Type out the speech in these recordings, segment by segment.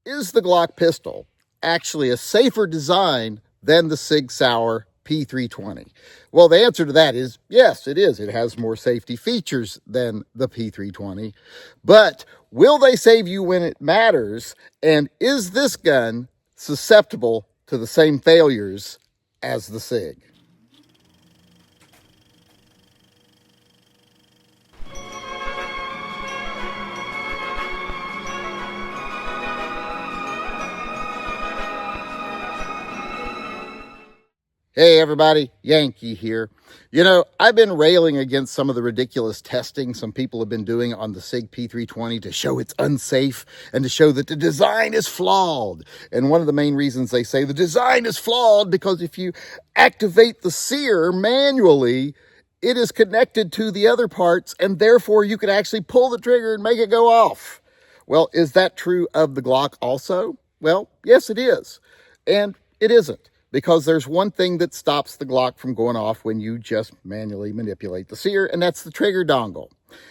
Is the Glock pistol actually a safer design than the SIG Sauer P320? Well, the answer to that is yes, it is. It has more safety features than the P320. But will they save you when it matters? And is this gun susceptible to the same failures as the SIG? Hey everybody, Yankee here. You know, I've been railing against some of the ridiculous testing some people have been doing on the SIG P320 to show it's unsafe and to show that the design is flawed. And one of the main reasons they say the design is flawed because if you activate the sear manually, it is connected to the other parts and therefore you could actually pull the trigger and make it go off. Well, is that true of the Glock also? Well, yes it is. And it isn't. Because there's one thing that stops the Glock from going off when you just manually manipulate the sear, and that's the trigger dongle.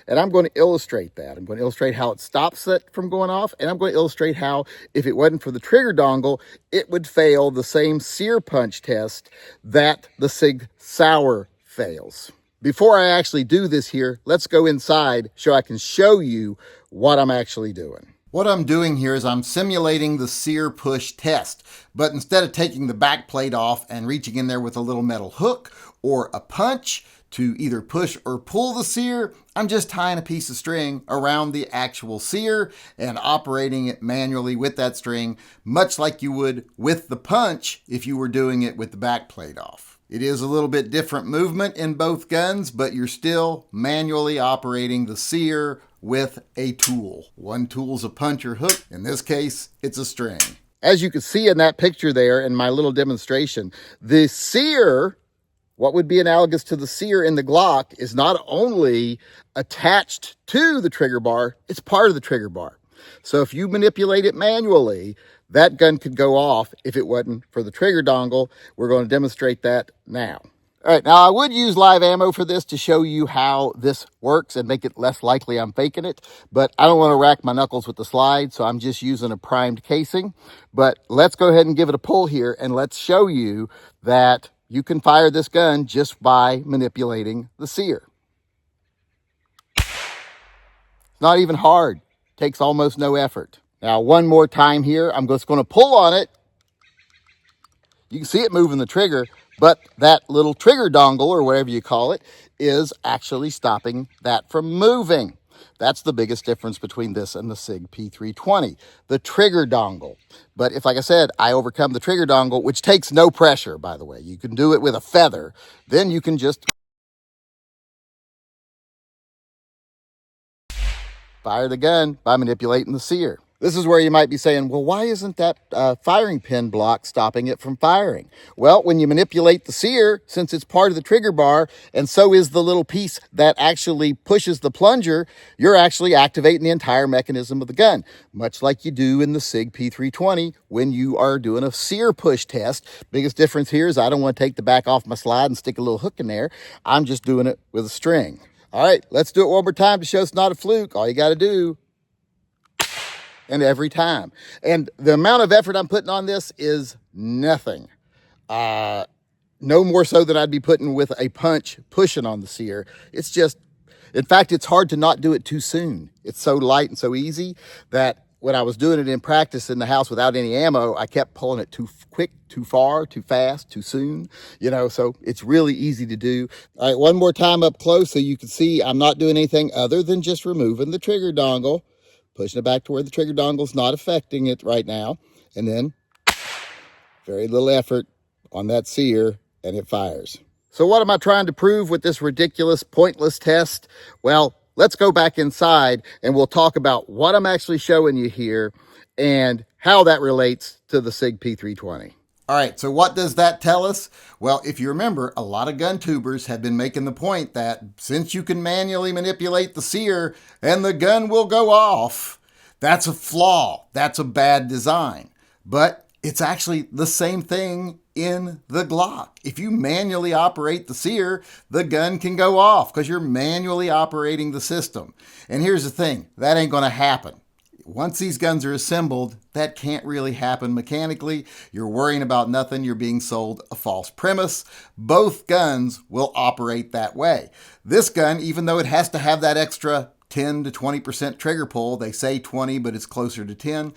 And I'm going to illustrate that. I'm going to illustrate how it stops that from going off, and I'm going to illustrate how, if it wasn't for the trigger dongle, it would fail the same sear punch test that the SIG Sauer fails. Before I actually do this here, let's go inside so I can show you what I'm actually doing. What I'm doing here is I'm simulating the sear push test, but instead of taking the back plate off and reaching in there with a little metal hook or a punch to either push or pull the sear, I'm just tying a piece of string around the actual sear and operating it manually with that string, much like you would with the punch if you were doing it with the back plate off. It is a little bit different movement in both guns, but you're still manually operating the sear with a tool. One tool's a punch or hook. In this case, it's a string. As you can see in that picture there in my little demonstration, the sear, what would be analogous to the sear in the Glock, is not only attached to the trigger bar, it's part of the trigger bar. So if you manipulate it manually, that gun could go off if it wasn't for the trigger dongle. We're going to demonstrate that now. All right, now I would use live ammo for this to show you how this works and make it less likely I'm faking it, but I don't want to rack my knuckles with the slide, so I'm just using a primed casing. But let's go ahead and give it a pull here, and let's show you that you can fire this gun just by manipulating the sear. It's not even hard. Takes almost no effort. Now, one more time here, I'm just going to pull on it. You can see it moving the trigger, but that little trigger dongle, or whatever you call it, is actually stopping that from moving. That's the biggest difference between this and the SIG P320, the trigger dongle. But if, like I said, I overcome the trigger dongle, which takes no pressure, by the way, you can do it with a feather, then you can just fire the gun by manipulating the sear. This is where you might be saying, well, why isn't that firing pin block stopping it from firing? Well, when you manipulate the sear, since it's part of the trigger bar, and so is the little piece that actually pushes the plunger, you're actually activating the entire mechanism of the gun, much like you do in the SIG P320 when you are doing a sear push test. Biggest difference here is I don't want to take the back off my slide and stick a little hook in there. I'm just doing it with a string. All right, let's do it one more time to show it's not a fluke. All you got to do, and every time. And the amount of effort I'm putting on this is nothing. No more so than I'd be putting with a punch pushing on the sear. It's just, in fact, it's hard to not do it too soon. It's so light and so easy that when I was doing it in practice in the house without any ammo, I kept pulling it too quick, too far, too fast, too soon, so it's really easy to do. All right, one more time up close so you can see I'm not doing anything other than just removing the trigger dongle, pushing it back to where the trigger dongle's not affecting it right now, and then very little effort on that sear, and it fires. So what am I trying to prove with this ridiculous, pointless test? Well, let's go back inside and we'll talk about what I'm actually showing you here and how that relates to the SIG P320. All right, so what does that tell us? Well, if you remember, a lot of gun tubers have been making the point that since you can manually manipulate the sear and the gun will go off, that's a flaw. That's a bad design. But it's actually the same thing in the Glock. If you manually operate the sear, the gun can go off because you're manually operating the system. And here's the thing, that ain't going to happen. once these guns are assembled, that can't really happen mechanically. You're worrying about nothing. You're being sold a false premise. Both guns will operate that way. This gun, even though it has to have that extra 10 to 20% trigger pull, they say 20, but it's closer to 10,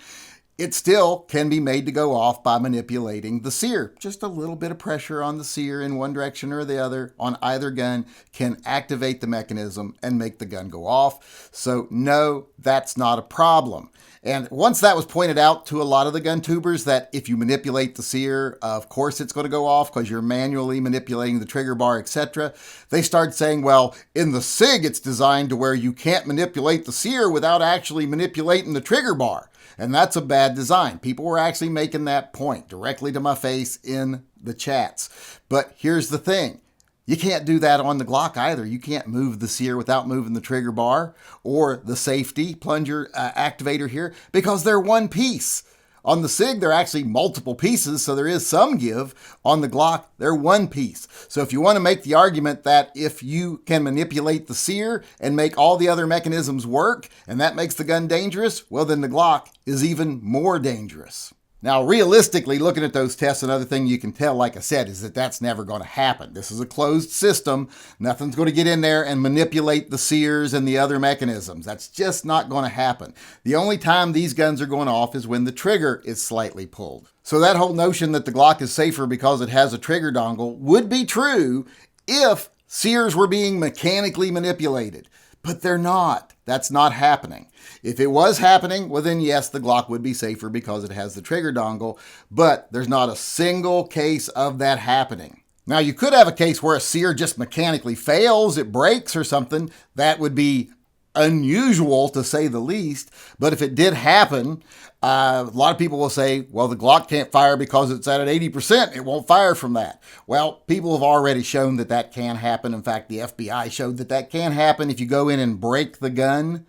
it still can be made to go off by manipulating the sear. Just a little bit of pressure on the sear in one direction or the other on either gun can activate the mechanism and make the gun go off. So no, that's not a problem. And once that was pointed out to a lot of the gun tubers that if you manipulate the sear, of course it's going to go off because you're manually manipulating the trigger bar, etc. They started saying, well, in the SIG, it's designed to where you can't manipulate the sear without actually manipulating the trigger bar. And that's a bad design. People were actually making that point directly to my face in the chats. But here's the thing. You can't do that on the Glock either. You can't move the sear without moving the trigger bar or the safety plunger activator here because they're one piece. On the SIG, they're actually multiple pieces, so there is some give. On the Glock, they're one piece. So if you want to make the argument that if you can manipulate the sear and make all the other mechanisms work, and that makes the gun dangerous, well, then the Glock is even more dangerous. Now, realistically, looking at those tests, another thing you can tell, like I said, is that that's never going to happen. This is a closed system. Nothing's going to get in there and manipulate the sears and the other mechanisms. That's just not going to happen. The only time these guns are going off is when the trigger is slightly pulled. So that whole notion that the Glock is safer because it has a trigger dongle would be true if sears were being mechanically manipulated. But they're not. That's not happening. If it was happening, well then yes, the Glock would be safer because it has the trigger dongle, but there's not a single case of that happening. Now you could have a case where a sear just mechanically fails, it breaks or something. That would be unusual to say the least, but if it did happen, a lot of people will say, well, the Glock can't fire because it's at an 80%. It won't fire from that. Well, people have already shown that that can happen. In fact, the FBI showed that that can happen if you go in and break the gun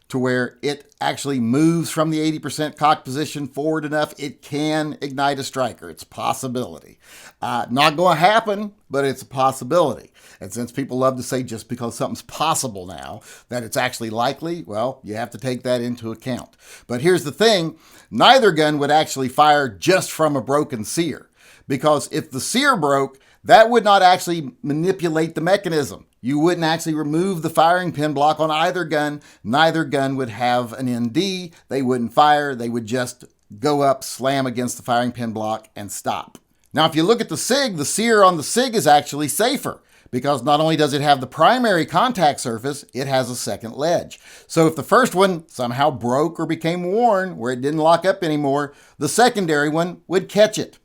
to where it actually moves from the 80% cock position forward enough, it can ignite a striker. It's a possibility. Not going to happen, but it's a possibility. And since people love to say just because something's possible now, that it's actually likely, well, you have to take that into account. But here's the thing, neither gun would actually fire just from a broken sear. Because if the sear broke, that would not actually manipulate the mechanism. You wouldn't actually remove the firing pin block on either gun. Neither gun would have an ND. They wouldn't fire. They would just go up, slam against the firing pin block, and stop. Now, if you look at the SIG, the sear on the SIG is actually safer because not only does it have the primary contact surface, it has a second ledge. So if the first one somehow broke or became worn where it didn't lock up anymore, the secondary one would catch it,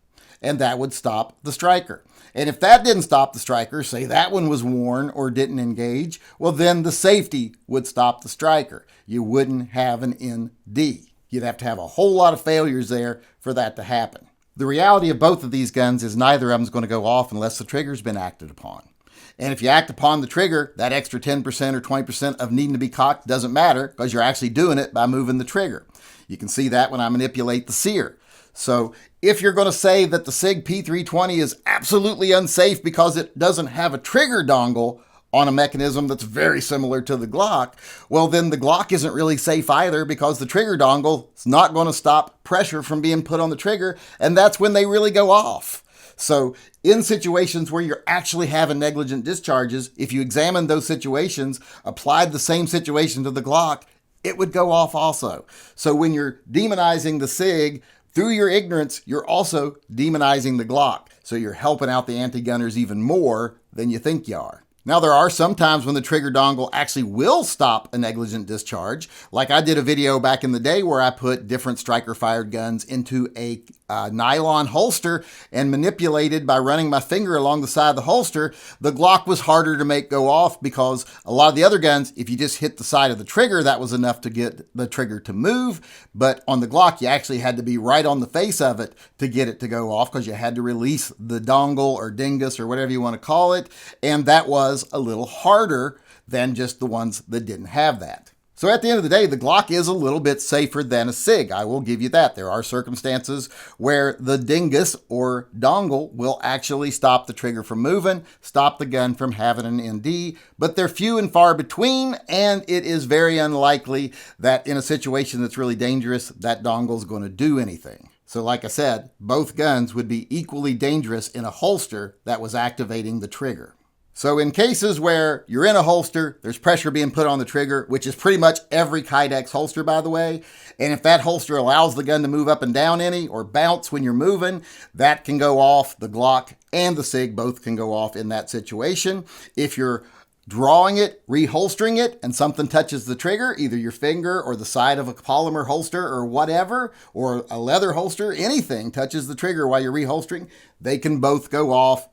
and that would stop the striker. And if that didn't stop the striker, say that one was worn or didn't engage, well, then the safety would stop the striker. You wouldn't have an ND. You'd have to have a whole lot of failures there for that to happen. The reality of both of these guns is neither of them is going to go off unless the trigger's been acted upon. And if you act upon the trigger, that extra 10% or 20% of needing to be cocked doesn't matter because you're actually doing it by moving the trigger. You can see that when I manipulate the sear. So if you're going to say that the SIG P320 is absolutely unsafe because it doesn't have a trigger dongle on a mechanism that's very similar to the Glock, well, then the Glock isn't really safe either because the trigger dongle is not going to stop pressure from being put on the trigger, and that's when they really go off. So in situations where you're actually having negligent discharges, if you examine those situations, applied the same situation to the Glock, it would go off also. So when you're demonizing the SIG, through your ignorance, you're also demonizing the Glock. So you're helping out the anti-gunners even more than you think you are. Now, there are some times when the trigger dongle actually will stop a negligent discharge. Like I did a video back in the day where I put different striker-fired guns into a nylon holster and manipulated by running my finger along the side of the holster. The Glock was harder to make go off because a lot of the other guns, if you just hit the side of the trigger, that was enough to get the trigger to move. But on the Glock, you actually had to be right on the face of it to get it to go off because you had to release the dongle or dingus or whatever you want to call it. And that was a little harder than just the ones that didn't have that. So at the end of the day, the Glock is a little bit safer than a SIG. I will give you that. There are circumstances where the dingus or dongle will actually stop the trigger from moving, stop the gun from having an ND, but they're few and far between, and it is very unlikely that in a situation that's really dangerous, that dongle is going to do anything. So like I said, both guns would be equally dangerous in a holster that was activating the trigger. So in cases where you're in a holster, there's pressure being put on the trigger, which is pretty much every Kydex holster, by the way. And if that holster allows the gun to move up and down any or bounce when you're moving, that can go off. The Glock and the SIG both can go off in that situation. If you're drawing it, reholstering it, and something touches the trigger, either your finger or the side of a polymer holster or whatever, or a leather holster, anything touches the trigger while you're reholstering, they can both go off.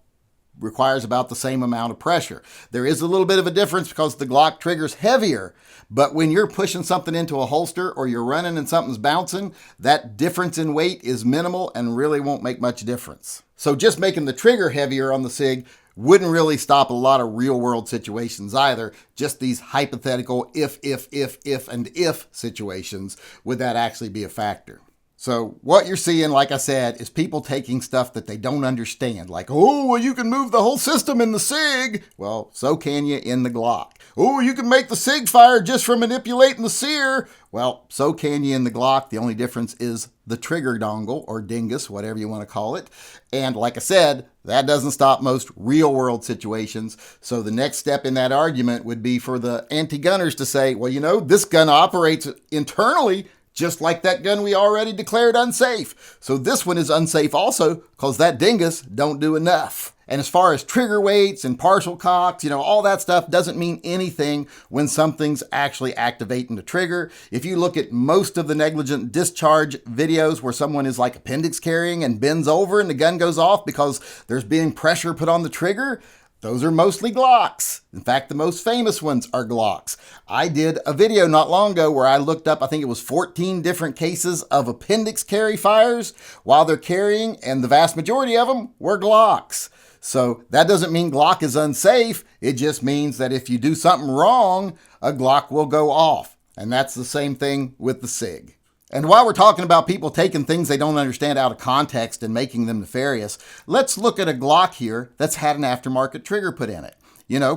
Requires about the same amount of pressure. There is a little bit of a difference because the Glock trigger's heavier, but when you're pushing something into a holster or you're running and something's bouncing, that difference in weight is minimal and really won't make much difference. So just making the trigger heavier on the SIG wouldn't really stop a lot of real world situations either. Just these hypothetical if situations would that actually be a factor. So what you're seeing, like I said, is people taking stuff that they don't understand. Like, oh, well, you can move the whole system in the SIG. Well, so can you in the Glock. Oh, you can make the SIG fire just from manipulating the sear. Well, so can you in the Glock. The only difference is the trigger dongle or dingus, whatever you want to call it. And like I said, that doesn't stop most real world situations. So the next step in that argument would be for the anti-gunners to say, well, you know, this gun operates internally just like that gun we already declared unsafe. So this one is unsafe also because that dingus don't do enough. And as far as trigger weights and partial cocks, all that stuff doesn't mean anything when something's actually activating the trigger. If you look at most of the negligent discharge videos where someone is like appendix carrying and bends over and the gun goes off because there's being pressure put on the trigger, those are mostly Glocks. In fact, the most famous ones are Glocks. I did a video not long ago where I looked up, I think it was 14 different cases of appendix carry fires while they're carrying, and the vast majority of them were Glocks. So that doesn't mean Glock is unsafe. It just means that if you do something wrong, a Glock will go off. And that's the same thing with the SIG. And while we're talking about people taking things they don't understand out of context and making them nefarious, let's look at a Glock here that's had an aftermarket trigger put in it.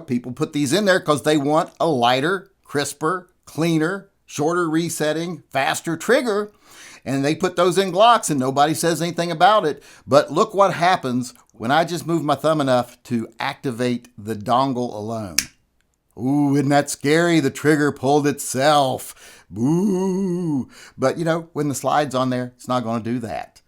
People put these in there because they want a lighter, crisper, cleaner, shorter resetting, faster trigger. And they put those in Glocks and nobody says anything about it. But look what happens when I just move my thumb enough to activate the dongle alone. Ooh, isn't that scary? The trigger pulled itself. Boo. But when the slide's on there, it's not going to do that.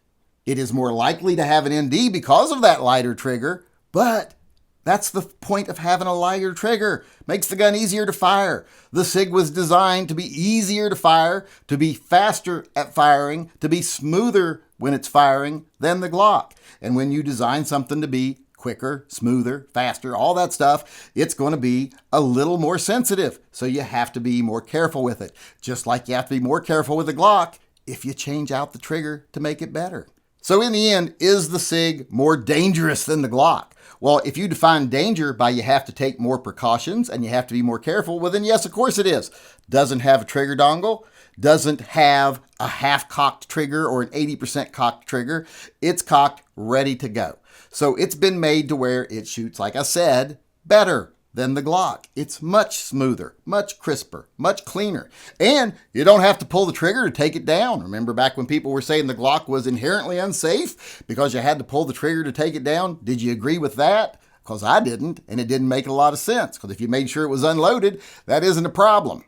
It is more likely to have an ND because of that lighter trigger, but that's the point of having a lighter trigger. Makes the gun easier to fire. The SIG was designed to be easier to fire, to be faster at firing, to be smoother when it's firing than the Glock. And when you design something to be quicker, smoother, faster, all that stuff, it's going to be a little more sensitive. So you have to be more careful with it. Just like you have to be more careful with the Glock if you change out the trigger to make it better. So in the end, is the SIG more dangerous than the Glock? Well, if you define danger by you have to take more precautions and you have to be more careful, well then yes, of course it is. Doesn't have a trigger dongle, doesn't have a half-cocked trigger or an 80% cocked trigger. It's cocked, ready to go. So it's been made to where it shoots, like I said, better than the Glock. It's much smoother, much crisper, much cleaner. And you don't have to pull the trigger to take it down. Remember back when people were saying the Glock was inherently unsafe because you had to pull the trigger to take it down? Did you agree with that? Because I didn't, and it didn't make a lot of sense. Because if you made sure it was unloaded, that isn't a problem.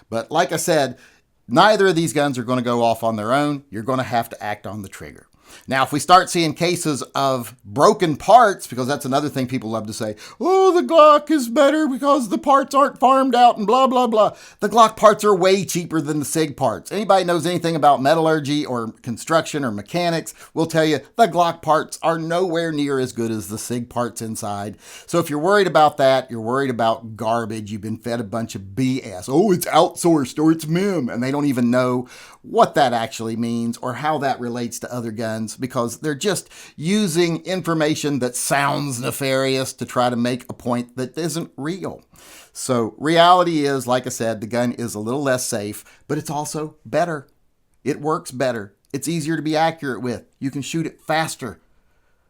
But like I said, neither of these guns are going to go off on their own. You're going to have to act on the trigger. Now, if we start seeing cases of broken parts, because that's another thing people love to say, oh, the Glock is better because the parts aren't farmed out and blah, blah, blah. The Glock parts are way cheaper than the SIG parts. Anybody knows anything about metallurgy or construction or mechanics will tell you the Glock parts are nowhere near as good as the SIG parts inside. So if you're worried about that, you're worried about garbage. You've been fed a bunch of BS. Oh, it's outsourced or it's MIM. And they don't even know what that actually means or how that relates to other guns guns because they're just using information that sounds nefarious to try to make a point that isn't real. So reality is, like I said, the gun is a little less safe, but it's also better. It works better. It's easier to be accurate with. You can shoot it faster.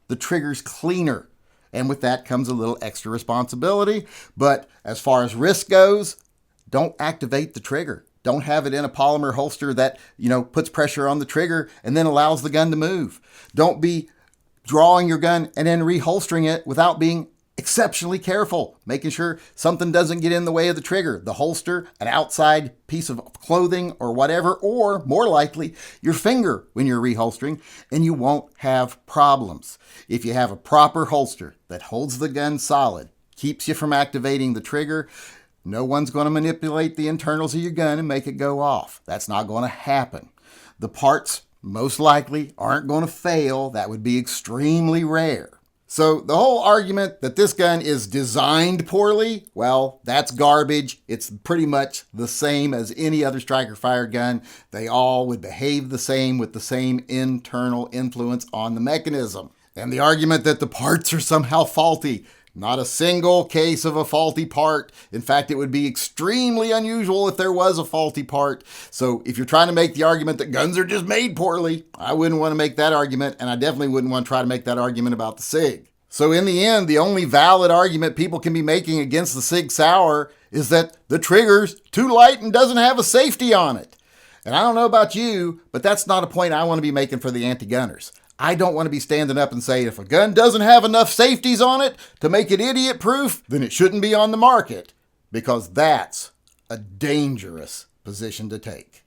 The trigger's cleaner. And with that comes a little extra responsibility. But as far as risk goes, don't activate the trigger. Don't have it in a polymer holster that, puts pressure on the trigger and then allows the gun to move. Don't be drawing your gun and then reholstering it without being exceptionally careful, making sure something doesn't get in the way of the trigger. The holster, an outside piece of clothing or whatever, or more likely, your finger when you're reholstering, and you won't have problems. If you have a proper holster that holds the gun solid, keeps you from activating the trigger, no one's going to manipulate the internals of your gun and make it go off. That's not going to happen. The parts most likely aren't going to fail. That would be extremely rare. So the whole argument that this gun is designed poorly, well, that's garbage. It's pretty much the same as any other striker fire gun. They all would behave the same with the same internal influence on the mechanism. And the argument that the parts are somehow faulty, not a single case of a faulty part. In fact, it would be extremely unusual if there was a faulty part. So if you're trying to make the argument that guns are just made poorly, I wouldn't want to make that argument, and I definitely wouldn't want to try to make that argument about the SIG. So in the end, the only valid argument people can be making against the SIG Sauer is that the trigger's too light and doesn't have a safety on it. And I don't know about you, but that's not a point I want to be making for the anti-gunners. I don't want to be standing up and saying if a gun doesn't have enough safeties on it to make it idiot-proof, then it shouldn't be on the market, because that's a dangerous position to take.